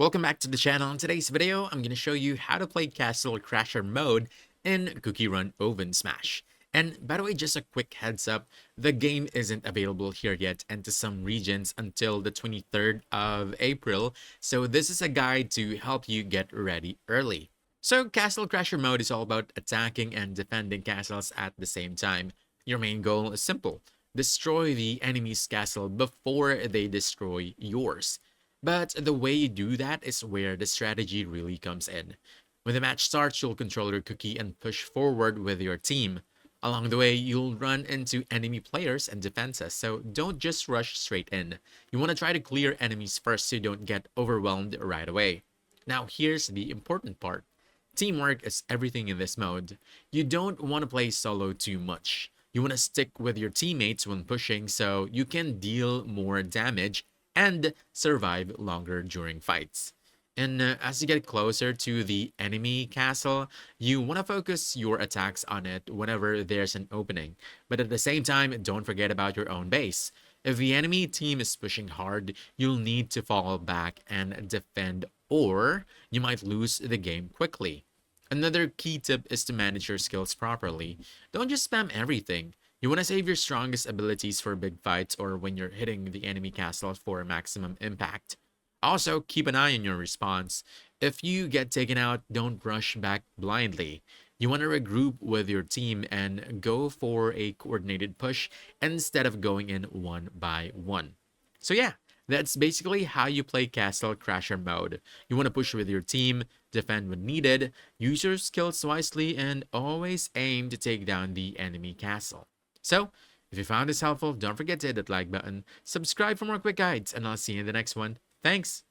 Welcome back to the channel. In today's video, I'm going to show you how to play Castle Crasher mode in CookieRun OvenSmash. And by the way, just a quick heads up, the game isn't available here yet and to some regions until the 23rd of April. So this is a guide to help you get ready early. So Castle Crasher mode is all about attacking and defending castles at the same time. Your main goal is simple: destroy the enemy's castle before they destroy yours. But the way you do that is where the strategy really comes in. When the match starts, you'll control your cookie and push forward with your team. Along the way, you'll run into enemy players and defenses, so don't just rush straight in. You want to try to clear enemies first so you don't get overwhelmed right away. Now, here's the important part. Teamwork is everything in this mode. You don't want to play solo too much. You want to stick with your teammates when pushing so you can deal more damage and survive longer during fights. And as you get closer to the enemy castle, you want to focus your attacks on it whenever there's an opening. But at the same time, don't forget about your own base. If the enemy team is pushing hard, you'll need to fall back and defend, or you might lose the game quickly. Another key tip is to manage your skills properly. Don't just spam everything. You want to save your strongest abilities for big fights or when you're hitting the enemy castle for maximum impact. Also, keep an eye on your response. If you get taken out, don't rush back blindly. You want to regroup with your team and go for a coordinated push instead of going in one by one. So yeah, that's basically how you play Castle Crasher mode. You want to push with your team, defend when needed, use your skills wisely, and always aim to take down the enemy castle. So, if you found this helpful, don't forget to hit that like button, subscribe for more quick guides, and I'll see you in the next one. Thanks!